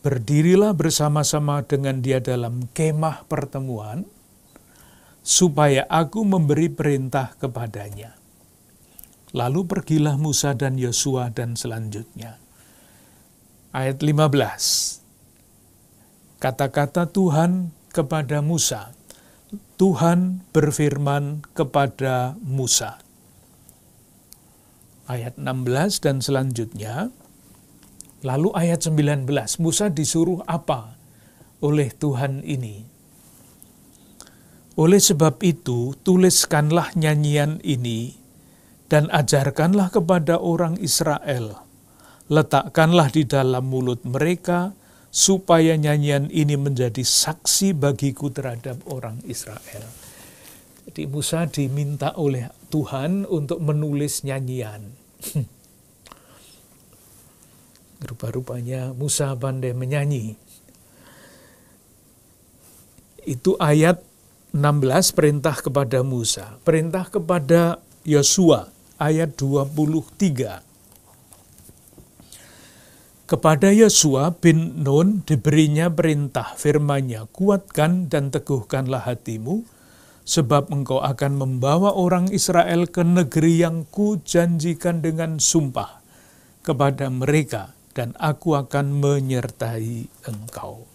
berdirilah bersama-sama dengan dia dalam kemah pertemuan, supaya aku memberi perintah kepadanya. Lalu pergilah Musa dan Yosua dan selanjutnya. Ayat 15. Kata-kata Tuhan kepada Musa. Tuhan berfirman kepada Musa. Ayat 16 dan selanjutnya. Lalu ayat 19, Musa disuruh apa oleh Tuhan ini? Oleh sebab itu, tuliskanlah nyanyian ini dan ajarkanlah kepada orang Israel. Letakkanlah di dalam mulut mereka, supaya nyanyian ini menjadi saksi bagiku terhadap orang Israel. Jadi Musa diminta oleh Tuhan untuk menulis nyanyian. Rupa-rupanya Musa pandai menyanyi. Itu ayat 16, perintah kepada Musa. Perintah kepada Yosua, ayat 23. Kepada Yosua bin Nun diberinya perintah, firman-Nya, kuatkan dan teguhkanlah hatimu, sebab engkau akan membawa orang Israel ke negeri yang kujanjikan dengan sumpah kepada mereka, dan aku akan menyertai engkau.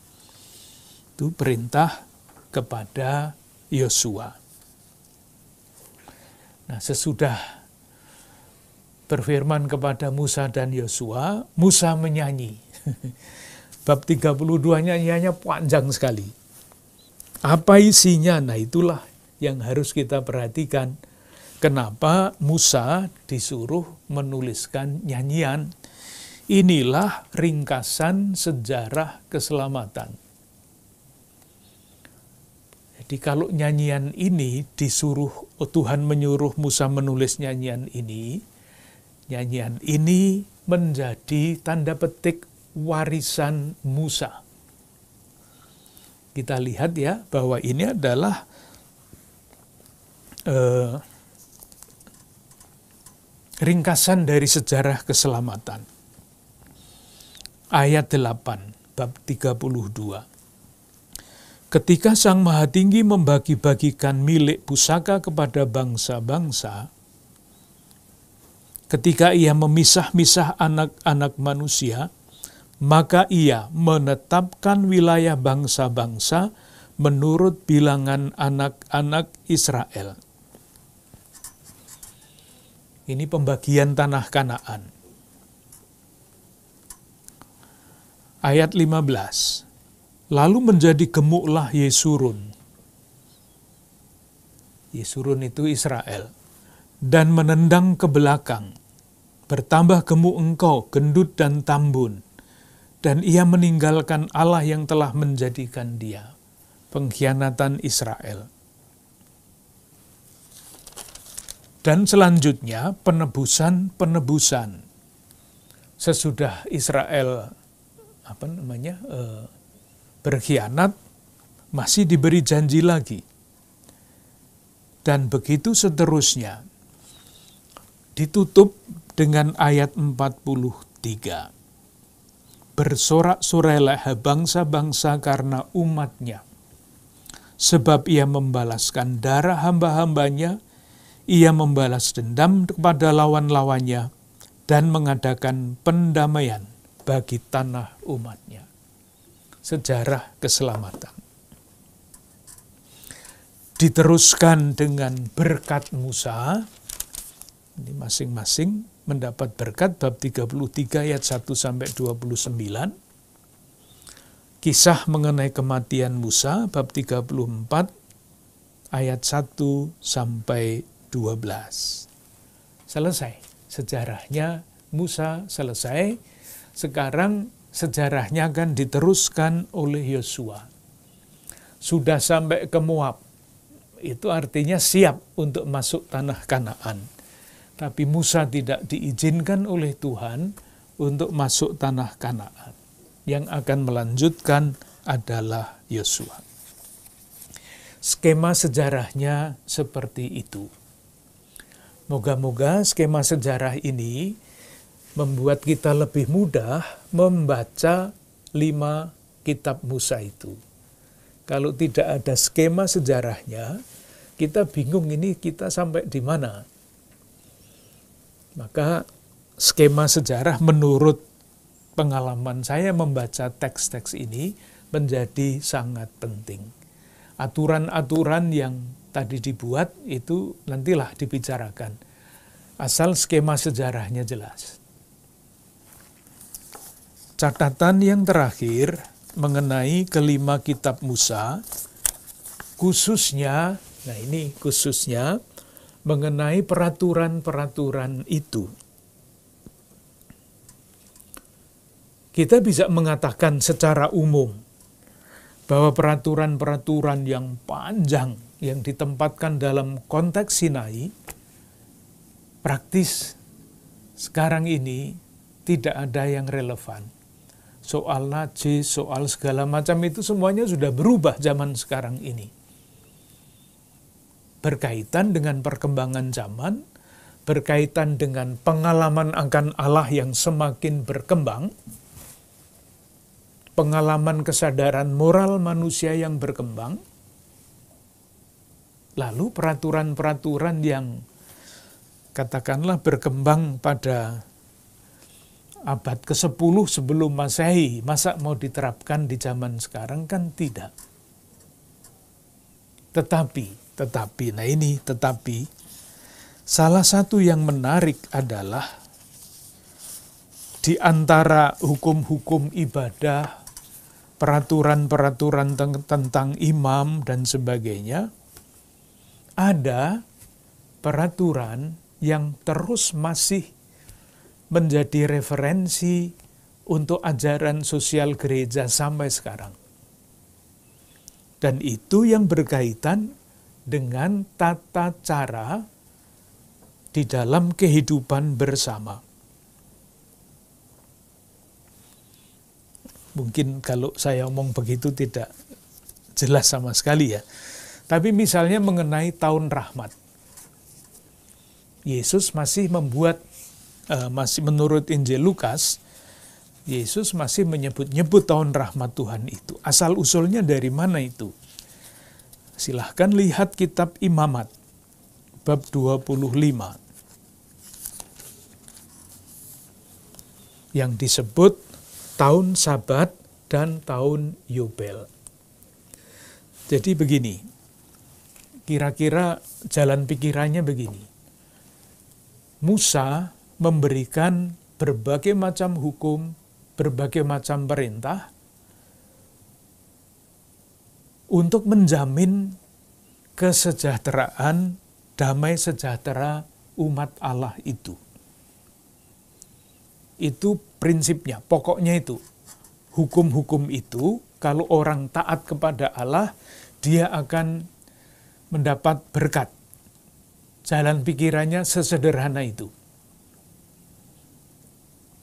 Itu perintah kepada Yosua. Nah, sesudah berfirman kepada Musa dan Yosua, Musa menyanyi. Bab 32 nyanyiannya panjang sekali. Apa isinya? Nah, itulah yang harus kita perhatikan. Kenapa Musa disuruh menuliskan nyanyian? Inilah ringkasan sejarah keselamatan. Jadi kalau nyanyian ini Tuhan menyuruh Musa menulis nyanyian ini menjadi tanda petik warisan Musa. Kita lihat ya bahwa ini adalah ringkasan dari sejarah keselamatan. Ayat 8, bab 32. Ketika Sang Maha Tinggi membagi-bagikan milik pusaka kepada bangsa-bangsa, ketika ia memisah-misah anak-anak manusia, maka ia menetapkan wilayah bangsa-bangsa menurut bilangan anak-anak Israel. Ini pembagian tanah Kanaan. Ayat 15. Lalu menjadi gemuklah Yesurun. Yesurun itu Israel. Dan menendang ke belakang. Bertambah gemuk engkau, gendut dan tambun. Dan ia meninggalkan Allah yang telah menjadikan dia. Pengkhianatan Israel. Dan selanjutnya penebusan. Sesudah Israel berkhianat, masih diberi janji lagi. Dan begitu seterusnya. Ditutup dengan ayat 43. Bersorak-sorailah bangsa-bangsa karena umatnya. Sebab ia membalaskan darah hamba-hambanya, ia membalas dendam kepada lawan-lawannya, dan mengadakan pendamaian bagi tanah umatnya. Sejarah keselamatan. Diteruskan dengan berkat Musa. Ini masing-masing mendapat berkat bab 33 ayat 1-29. Kisah mengenai kematian Musa bab 34 ayat 1-12. Selesai. Sejarahnya Musa selesai. Sekarang sejarahnya akan diteruskan oleh Yosua. Sudah sampai ke Moab. Itu artinya siap untuk masuk tanah Kanaan. Tapi Musa tidak diizinkan oleh Tuhan untuk masuk tanah Kanaan. Yang akan melanjutkan adalah Yosua. Skema sejarahnya seperti itu. Moga-moga skema sejarah ini membuat kita lebih mudah membaca 5 kitab Musa itu. Kalau tidak ada skema sejarahnya, kita bingung ini kita sampai di mana. Maka skema sejarah menurut pengalaman saya membaca teks-teks ini menjadi sangat penting. Aturan-aturan yang tadi dibuat itu nantilah dibicarakan. Asal skema sejarahnya jelas. Catatan yang terakhir mengenai kelima kitab Musa, khususnya mengenai peraturan-peraturan itu. Kita bisa mengatakan secara umum bahwa peraturan-peraturan yang panjang yang ditempatkan dalam konteks Sinai, praktis sekarang ini tidak ada yang relevan. Soal najis, soal segala macam itu semuanya sudah berubah zaman sekarang ini. Berkaitan dengan perkembangan zaman, berkaitan dengan pengalaman akan Allah yang semakin berkembang, pengalaman kesadaran moral manusia yang berkembang, lalu peraturan-peraturan yang katakanlah berkembang pada abad ke-10 sebelum Masehi, masa mau diterapkan di zaman sekarang? Kan tidak. Tetapi, salah satu yang menarik adalah di antara hukum-hukum ibadah, peraturan-peraturan tentang imam dan sebagainya, ada peraturan yang terus masih menjadi referensi untuk ajaran sosial gereja sampai sekarang. Dan itu yang berkaitan dengan tata cara di dalam kehidupan bersama. Mungkin kalau saya omong begitu tidak jelas sama sekali ya. Tapi misalnya mengenai tahun rahmat. Yesus masih menurut Injil Lukas, Yesus masih menyebut-nyebut tahun rahmat Tuhan itu. Asal-usulnya dari mana itu? Silahkan lihat kitab Imamat, bab 25. Yang disebut tahun Sabat dan tahun Yobel. Jadi begini, kira-kira jalan pikirannya begini. Musa memberikan berbagai macam hukum, berbagai macam perintah untuk menjamin kesejahteraan, damai sejahtera umat Allah itu. Itu prinsipnya, pokoknya itu. Hukum-hukum itu, kalau orang taat kepada Allah, dia akan mendapat berkat. Jalan pikirannya sesederhana itu.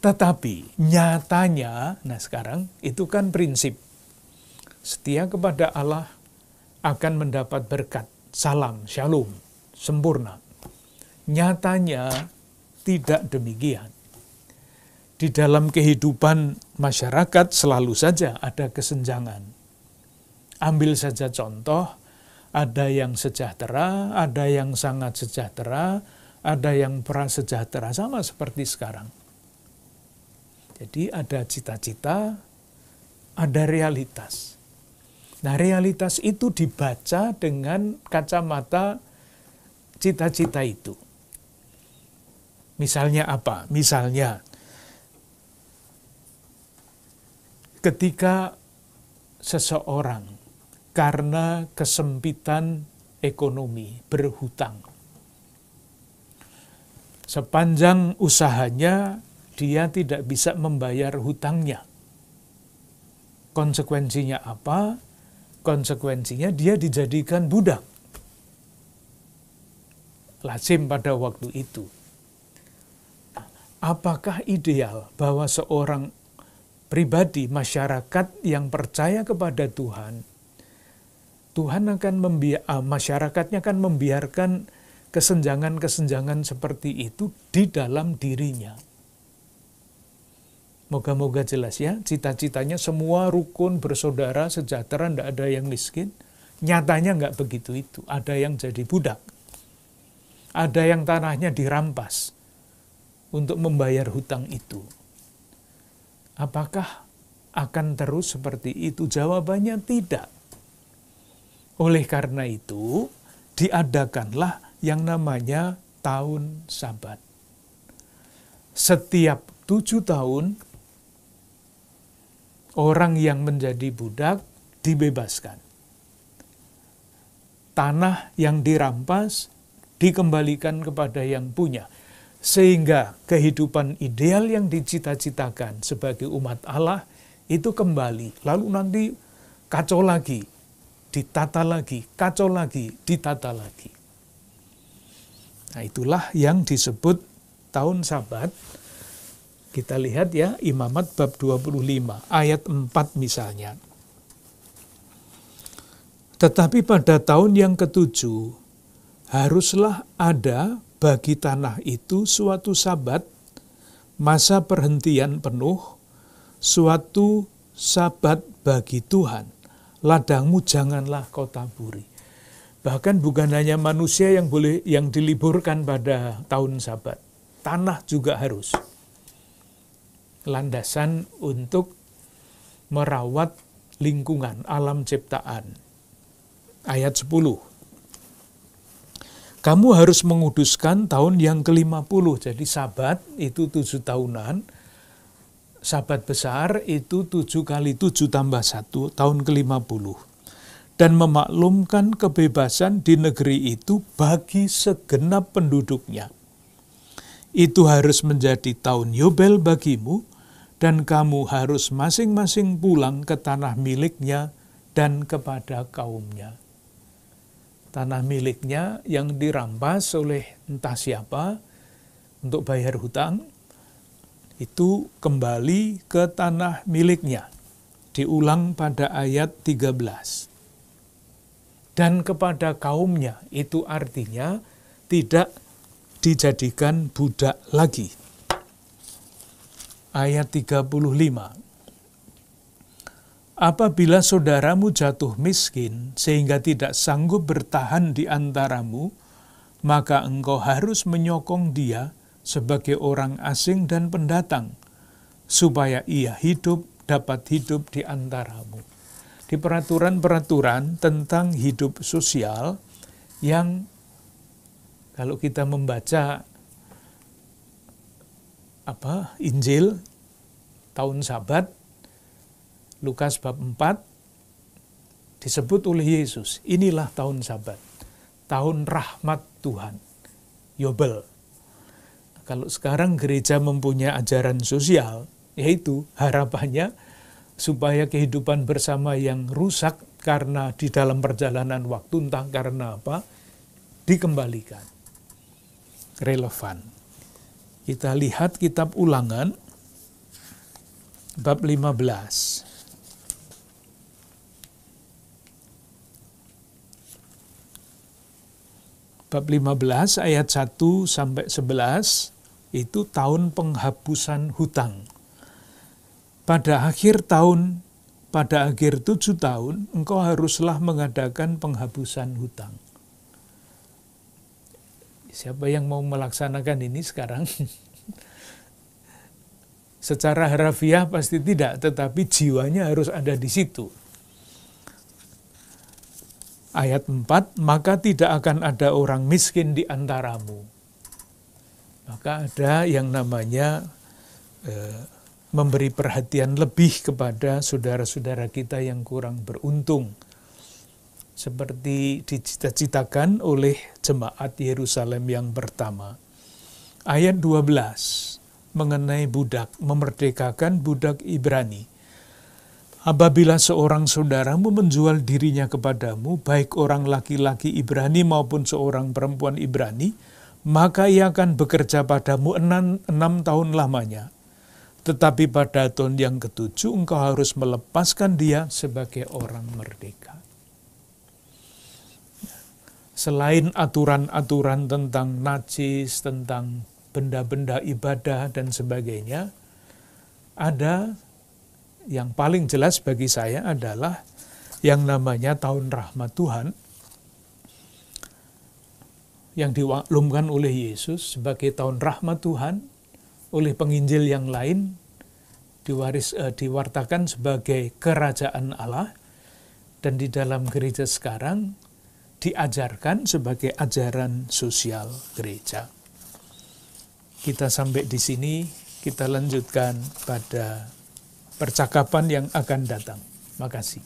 Tetapi nyatanya, nah sekarang itu kan prinsip. Setia kepada Allah akan mendapat berkat. Salam, shalom, sempurna. Nyatanya tidak demikian. Di dalam kehidupan masyarakat selalu saja ada kesenjangan. Ambil saja contoh, ada yang sejahtera, ada yang sangat sejahtera, ada yang prasejahtera, sama seperti sekarang. Jadi ada cita-cita, ada realitas. Nah, realitas itu dibaca dengan kacamata cita-cita itu. Misalnya apa? Misalnya, ketika seseorang karena kesempitan ekonomi berhutang, sepanjang usahanya dia tidak bisa membayar hutangnya. Konsekuensinya apa? Konsekuensinya dia dijadikan budak. Lazim pada waktu itu. Apakah ideal bahwa seorang pribadi, masyarakat yang percaya kepada Tuhan, masyarakatnya akan membiarkan kesenjangan-kesenjangan seperti itu di dalam dirinya? Moga-moga jelas ya, cita-citanya semua rukun, bersaudara, sejahtera, tidak ada yang miskin. Nyatanya nggak begitu itu. Ada yang jadi budak. Ada yang tanahnya dirampas untuk membayar hutang itu. Apakah akan terus seperti itu? Jawabannya tidak. Oleh karena itu, diadakanlah yang namanya tahun Sabat. Setiap 7 tahun, orang yang menjadi budak dibebaskan. Tanah yang dirampas dikembalikan kepada yang punya. Sehingga kehidupan ideal yang dicita-citakan sebagai umat Allah itu kembali. Lalu nanti kacau lagi, ditata lagi, kacau lagi, ditata lagi. Nah, itulah yang disebut tahun Sabat. Kita lihat ya, Imamat bab 25, ayat 4 misalnya. Tetapi pada tahun yang ke-7, haruslah ada bagi tanah itu suatu Sabat, masa perhentian penuh, suatu Sabat bagi Tuhan, ladangmu janganlah kau taburi. Bahkan bukan hanya manusia yang diliburkan pada tahun Sabat, tanah juga harus. Landasan untuk merawat lingkungan, alam ciptaan. Ayat 10. Kamu harus menguduskan tahun yang ke-50. Jadi Sabat itu 7 tahunan. Sabat besar itu 7 kali 7 tambah 1, tahun ke-50. Dan memaklumkan kebebasan di negeri itu bagi segenap penduduknya. Itu harus menjadi tahun Yobel bagimu, dan kamu harus masing-masing pulang ke tanah miliknya dan kepada kaumnya. Tanah miliknya yang dirampas oleh entah siapa untuk bayar hutang, itu kembali ke tanah miliknya. Diulang pada ayat 13. Dan kepada kaumnya, itu artinya tidak dijadikan budak lagi. Ayat 35. Apabila saudaramu jatuh miskin sehingga tidak sanggup bertahan di antaramu, maka engkau harus menyokong dia sebagai orang asing dan pendatang, supaya ia dapat hidup di antaramu. Di peraturan-peraturan tentang hidup sosial yang kalau kita membaca Injil tahun Sabat, Lukas bab 4, disebut oleh Yesus, inilah tahun Sabat, tahun rahmat Tuhan, Yobel. Kalau sekarang gereja mempunyai ajaran sosial, yaitu harapannya supaya kehidupan bersama yang rusak karena di dalam perjalanan waktu, entah karena apa, dikembalikan. Relevan. Kita lihat kitab Ulangan, bab 15. Bab 15 ayat 1 sampai 11 itu tahun penghapusan hutang. Pada akhir 7 tahun, engkau haruslah mengadakan penghapusan hutang. Siapa yang mau melaksanakan ini sekarang? Secara harafiah pasti tidak, tetapi jiwanya harus ada di situ. Ayat 4, maka tidak akan ada orang miskin di antaramu. Maka ada yang namanya memberi perhatian lebih kepada saudara-saudara kita yang kurang beruntung. Seperti dicita-citakan oleh jemaat Yerusalem yang pertama. Ayat 12, mengenai budak, memerdekakan budak Ibrani. Apabila seorang saudaramu menjual dirinya kepadamu, baik orang laki-laki Ibrani maupun seorang perempuan Ibrani, maka ia akan bekerja padamu 6 tahun lamanya. Tetapi pada tahun yang ke-7 engkau harus melepaskan dia sebagai orang merdeka. Selain aturan-aturan tentang najis, tentang benda-benda ibadah dan sebagainya, ada yang paling jelas bagi saya adalah yang namanya tahun rahmat Tuhan, yang dimaklumkan oleh Yesus sebagai tahun rahmat Tuhan, oleh penginjil yang lain diwartakan sebagai kerajaan Allah, dan di dalam gereja sekarang diajarkan sebagai ajaran sosial gereja. Kita sampai di sini, kita lanjutkan pada percakapan yang akan datang. Makasih.